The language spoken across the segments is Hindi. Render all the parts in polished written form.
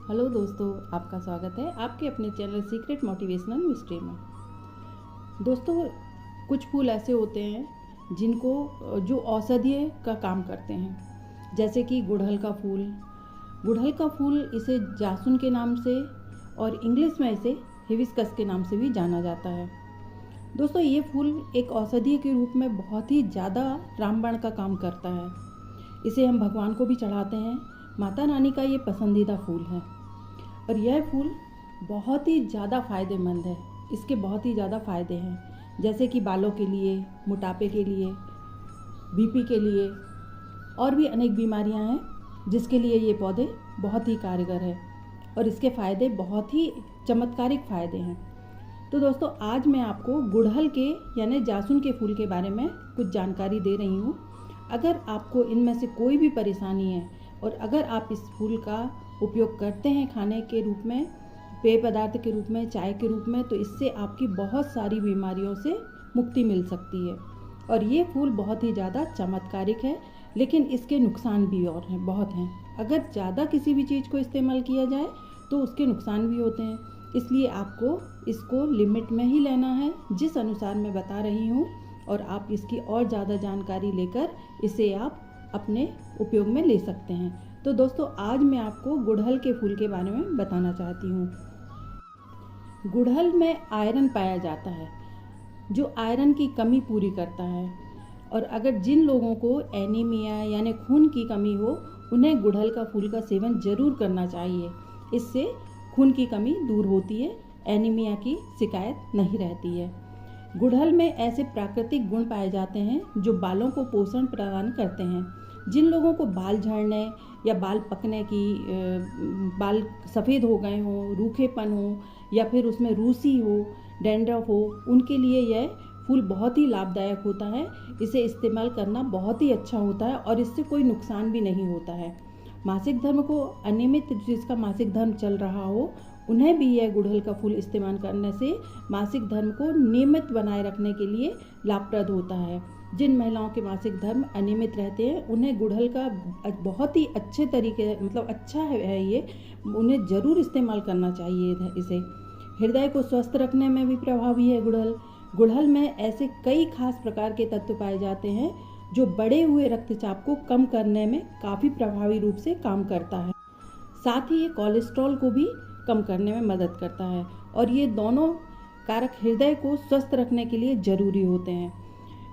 हेलो दोस्तों, आपका स्वागत है आपके अपने चैनल सीक्रेट मोटिवेशनल मिस्ट्री में। दोस्तों, कुछ फूल ऐसे होते हैं जिनको जो औषधीय का काम करते हैं, जैसे कि गुड़हल का फूल। गुड़हल का फूल इसे जासुन के नाम से और इंग्लिश में इसे हिबिस्कस के नाम से भी जाना जाता है। दोस्तों, ये फूल एक औषधीय के रूप में बहुत ही ज़्यादा रामबाण का काम करता है। इसे हम भगवान को भी चढ़ाते हैं। माता रानी का ये पसंदीदा फूल है और यह फूल बहुत ही ज़्यादा फ़ायदेमंद है। इसके बहुत ही ज़्यादा फ़ायदे हैं, जैसे कि बालों के लिए, मोटापे के लिए, बीपी के लिए और भी अनेक बीमारियां हैं जिसके लिए ये पौधे बहुत ही कारगर है और इसके फ़ायदे बहुत ही चमत्कारिक फ़ायदे हैं। तो दोस्तों, आज मैं आपको गुड़हल के यानी जासुन के फूल के बारे में कुछ जानकारी दे रही हूँ। अगर आपको इनमें से कोई भी परेशानी है और अगर आप इस फूल का उपयोग करते हैं खाने के रूप में, पेय पदार्थ के रूप में, चाय के रूप में, तो इससे आपकी बहुत सारी बीमारियों से मुक्ति मिल सकती है। और ये फूल बहुत ही ज़्यादा चमत्कारिक है, लेकिन इसके नुकसान भी और हैं, बहुत हैं। अगर ज़्यादा किसी भी चीज़ को इस्तेमाल किया जाए तो उसके नुकसान भी होते हैं, इसलिए आपको इसको लिमिट में ही लेना है, जिस अनुसार मैं बता रही हूँ। और आप इसकी और ज़्यादा जानकारी लेकर इसे आप अपने उपयोग में ले सकते हैं। तो दोस्तों, आज मैं आपको गुड़हल के फूल के बारे में बताना चाहती हूँ। गुड़हल में आयरन पाया जाता है, जो आयरन की कमी पूरी करता है। और अगर जिन लोगों को एनीमिया यानी खून की कमी हो, उन्हें गुड़हल का फूल का सेवन जरूर करना चाहिए। इससे खून की कमी दूर होती है, एनीमिया की शिकायत नहीं रहती है। गुड़हल में ऐसे प्राकृतिक गुण पाए जाते हैं जो बालों को पोषण प्रदान करते हैं। जिन लोगों को बाल झड़ने या बाल पकने की, बाल सफ़ेद हो गए हों, रूखेपन हो या फिर उसमें रूसी हो, डैंड्रफ हो, उनके लिए यह फूल बहुत ही लाभदायक होता है। इसे इस्तेमाल करना बहुत ही अच्छा होता है और इससे कोई नुकसान भी नहीं होता है। मासिक धर्म को अनियमित, जिसका मासिक धर्म चल रहा हो, उन्हें भी यह गुड़हल का फूल इस्तेमाल करने से मासिक धर्म को नियमित बनाए रखने के लिए लाभप्रद होता है। जिन महिलाओं के मासिक धर्म अनियमित रहते हैं, उन्हें गुड़हल का बहुत ही अच्छे तरीके, मतलब अच्छा है ये, उन्हें ज़रूर इस्तेमाल करना चाहिए इसे। हृदय को स्वस्थ रखने में भी प्रभावी है गुड़हल। गुड़हल में ऐसे कई खास प्रकार के तत्व पाए जाते हैं जो बढ़े हुए रक्तचाप को कम करने में काफ़ी प्रभावी रूप से काम करता है। साथ ही ये कोलेस्ट्रॉल को भी कम करने में मदद करता है और ये दोनों कारक हृदय को स्वस्थ रखने के लिए ज़रूरी होते हैं।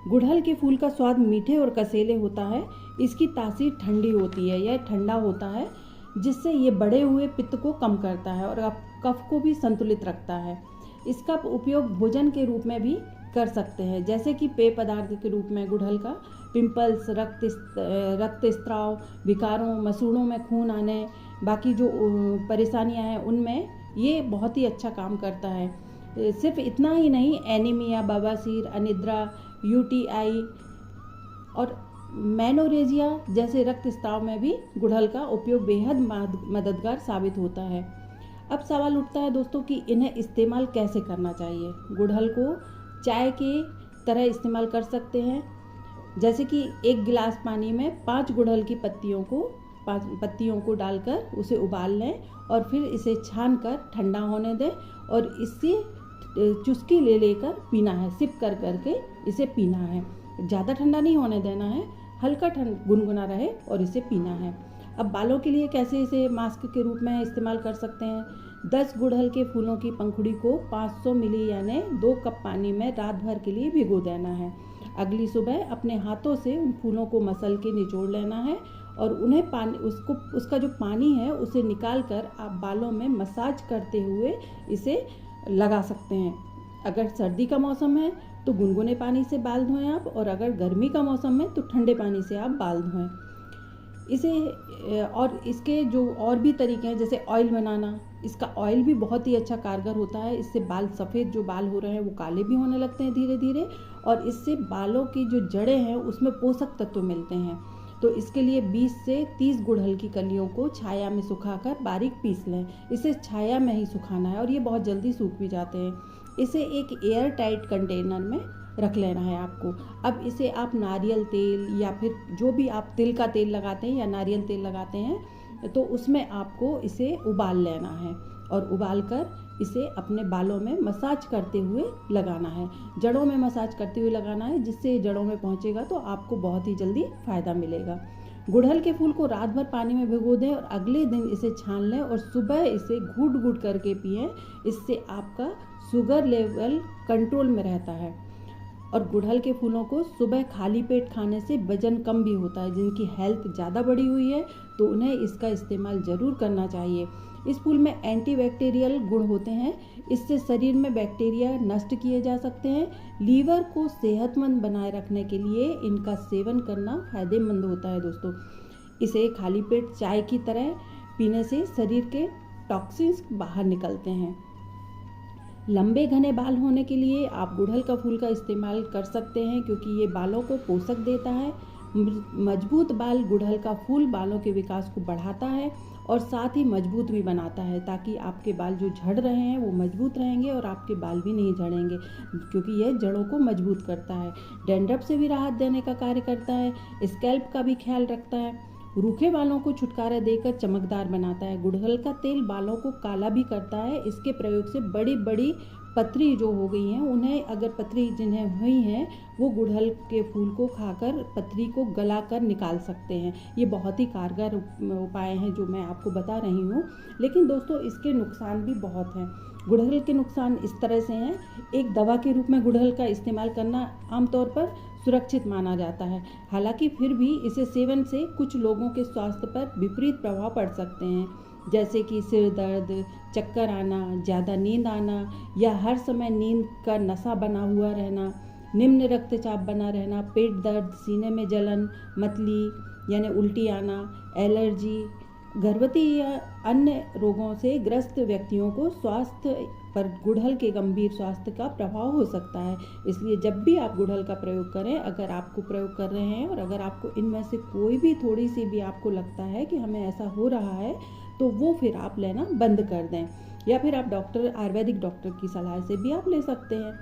गुड़हल के फूल का स्वाद मीठे और कसैले होता है। इसकी तासीर ठंडी होती है, यह ठंडा होता है, जिससे ये बढ़े हुए पित्त को कम करता है और कफ को भी संतुलित रखता है। इसका उपयोग भोजन के रूप में भी कर सकते हैं, जैसे कि पेय पदार्थ के रूप में गुड़हल का पिंपल्स, रक्तस्राव, विकारों, मसूड़ों में खून आने, बाकी जो परेशानियां हैं उनमें ये बहुत ही अच्छा काम करता है। सिर्फ इतना ही नहीं, एनीमिया, बवासीर, अनिद्रा, यूटीआई और मेनोरेजिया जैसे रक्तस्राव में भी गुड़हल का उपयोग बेहद मददगार साबित होता है। अब सवाल उठता है दोस्तों कि इन्हें इस्तेमाल कैसे करना चाहिए। गुड़हल को चाय के तरह इस्तेमाल कर सकते हैं, जैसे कि 1 गिलास पानी में 5 गुड़हल की पत्तियों को डालकर उसे उबाल लें और फिर इसे छान कर ठंडा होने दें और इससे चुस्की ले लेकर पीना है। सिप कर करके इसे पीना है, ज़्यादा ठंडा नहीं होने देना है, हल्का गुनगुना रहे और इसे पीना है। अब बालों के लिए कैसे इसे मास्क के रूप में इस्तेमाल कर सकते हैं। 10 गुड़हल के फूलों की पंखुड़ी को 500 मिली यानी 2 कप पानी में रात भर के लिए भिगो देना है। अगली सुबह अपने हाथों से उन फूलों को मसल के निचोड़ लेना है और उन्हें उसका जो पानी है उसे निकाल कर आप बालों में मसाज करते हुए इसे लगा सकते हैं। अगर सर्दी का मौसम है तो गुनगुने पानी से बाल धोएं आप, और अगर गर्मी का मौसम है तो ठंडे पानी से आप बाल धोएं इसे। और इसके जो और भी तरीके हैं, जैसे ऑयल बनाना, इसका ऑयल भी बहुत ही अच्छा कारगर होता है। इससे बाल, सफ़ेद जो बाल हो रहे हैं वो काले भी होने लगते हैं धीरे धीरे, और इससे बालों की जो जड़ें हैं उसमें पोषक तत्व मिलते हैं। तो इसके लिए 20 से 30 गुड़हल की कलियों को छाया में सुखाकर बारीक पीस लें। इसे छाया में ही सुखाना है और ये बहुत जल्दी सूख भी जाते हैं। इसे एक एयर टाइट कंटेनर में रख लेना है आपको। अब इसे आप नारियल तेल या फिर जो भी आप तिल का तेल लगाते हैं या नारियल तेल लगाते हैं, तो उसमें आपको इसे उबाल लेना है और उबाल कर इसे अपने बालों में मसाज करते हुए लगाना है। जड़ों में मसाज करते हुए लगाना है, जिससे जड़ों में पहुंचेगा तो आपको बहुत ही जल्दी फ़ायदा मिलेगा। गुड़हल के फूल को रात भर पानी में भिगो दें और अगले दिन इसे छान लें और सुबह इसे घूट घूट करके पिएं। इससे आपका शुगर लेवल कंट्रोल में रहता है। और गुड़हल के फूलों को सुबह खाली पेट खाने से वजन कम भी होता है। जिनकी हेल्थ ज़्यादा बढ़ी हुई है तो उन्हें इसका इस्तेमाल ज़रूर करना चाहिए। इस फूल में एंटीबैक्टीरियल गुण होते हैं। इससे शरीर में बैक्टीरिया नष्ट किए जा सकते हैं। लीवर को सेहतमंद बनाए रखने के लिए इनका सेवन करना फ़ायदेमंद होता है दोस्तों। इसे खाली पेट चाय की तरह पीने से शरीर के टॉक्सिन्स बाहर निकलते हैं। लंबे घने बाल होने के लिए आप गुड़हल का फूल का इस्तेमाल कर सकते हैं, क्योंकि ये बालों को पोषक देता है। मजबूत बाल गुड़हल का फूल बालों के विकास को बढ़ाता है और साथ ही मजबूत भी बनाता है, ताकि आपके बाल जो झड़ रहे हैं वो मजबूत रहेंगे और आपके बाल भी नहीं झड़ेंगे, क्योंकि यह जड़ों को मजबूत करता है। डैंड्रफ से भी राहत देने का कार्य करता है। स्कैल्प का भी ख्याल रखता है। रूखे बालों को छुटकारा देकर चमकदार बनाता है। गुड़हल का तेल बालों को काला भी करता है। इसके प्रयोग से बड़ी बड़ी पथरी जो हो गई हैं, उन्हें अगर पथरी जिन्हें हुई हैं वो गुड़हल के फूल को खाकर पथरी को गलाकर निकाल सकते हैं। ये बहुत ही कारगर उपाय हैं जो मैं आपको बता रही हूँ। लेकिन दोस्तों इसके नुकसान भी बहुत हैं। गुड़हल के नुकसान इस तरह से हैं। एक दवा के रूप में गुड़हल का इस्तेमाल करना आमतौर पर सुरक्षित माना जाता है। हालांकि फिर भी इसे सेवन से कुछ लोगों के स्वास्थ्य पर विपरीत प्रभाव पड़ सकते हैं, जैसे कि सिर दर्द, चक्कर आना, ज़्यादा नींद आना या हर समय नींद का नशा बना हुआ रहना, निम्न रक्तचाप बना रहना, पेट दर्द, सीने में जलन, मतली यानी उल्टी आना, एलर्जी। गर्भवती या अन्य रोगों से ग्रस्त व्यक्तियों को स्वास्थ्य पर गुड़हल के गंभीर स्वास्थ्य का प्रभाव हो सकता है। इसलिए जब भी आप गुड़हल का प्रयोग करें, अगर आपको प्रयोग कर रहे हैं और अगर आपको इनमें से कोई भी थोड़ी सी भी आपको लगता है कि हमें ऐसा हो रहा है, तो वो फिर आप लेना बंद कर दें, या फिर आप आयुर्वेदिक डॉक्टर की सलाह से भी आप ले सकते हैं।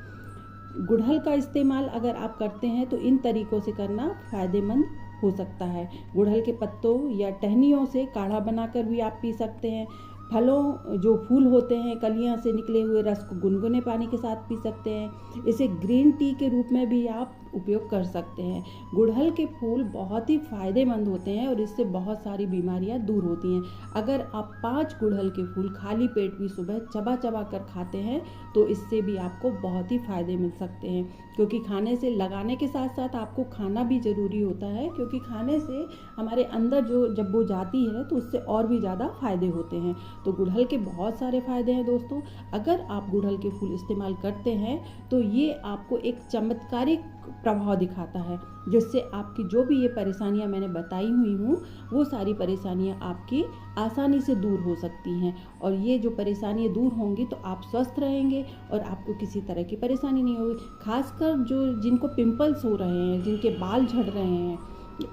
गुड़हल का इस्तेमाल अगर आप करते हैं तो इन तरीकों से करना फ़ायदेमंद हो सकता है। गुड़हल के पत्तों या टहनियों से काढ़ा बनाकर भी आप पी सकते हैं। फलों जो फूल होते हैं, कलियां से निकले हुए रस को गुनगुने पानी के साथ पी सकते हैं। इसे ग्रीन टी के रूप में भी आप उपयोग कर सकते हैं। गुड़हल के फूल बहुत ही फ़ायदेमंद होते हैं और इससे बहुत सारी बीमारियां दूर होती हैं। अगर आप 5 गुड़हल के फूल खाली पेट भी सुबह चबा चबा कर खाते हैं तो इससे भी आपको बहुत ही फ़ायदे मिल सकते हैं, क्योंकि खाने से लगाने के साथ साथ आपको खाना भी ज़रूरी होता है, क्योंकि खाने से हमारे अंदर जब वो जाती है तो उससे और भी ज़्यादा फ़ायदे होते हैं। तो गुड़हल के बहुत सारे फ़ायदे हैं दोस्तों। अगर आप गुड़हल के फूल इस्तेमाल करते हैं तो ये आपको एक चमत्कारिक प्रभाव दिखाता है, जिससे आपकी जो भी ये परेशानियां मैंने बताई हुई हूँ वो सारी परेशानियां आपकी आसानी से दूर हो सकती हैं। और ये जो परेशानियां दूर होंगी तो आप स्वस्थ रहेंगे और आपको किसी तरह की परेशानी नहीं होगी। खासकर जिनको पिंपल्स हो रहे हैं, जिनके बाल झड़ रहे हैं,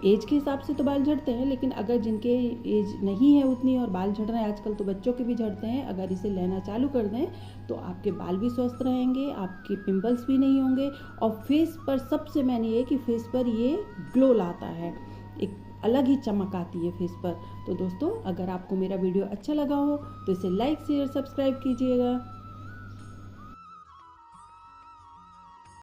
एज के हिसाब से तो बाल झड़ते हैं, लेकिन अगर जिनके एज नहीं है उतनी और बाल झड़ रहे हैं, आजकल तो बच्चों के भी झड़ते हैं, अगर इसे लेना चालू कर दें तो आपके बाल भी स्वस्थ रहेंगे, आपके पिंपल्स भी नहीं होंगे। और फेस पर सबसे मेन ये कि फेस पर ये ग्लो लाता है, एक अलग ही चमक आती है फेस पर। तो दोस्तों अगर आपको मेरा वीडियो अच्छा लगा हो तो इसे लाइक शेयर सब्सक्राइब कीजिएगा।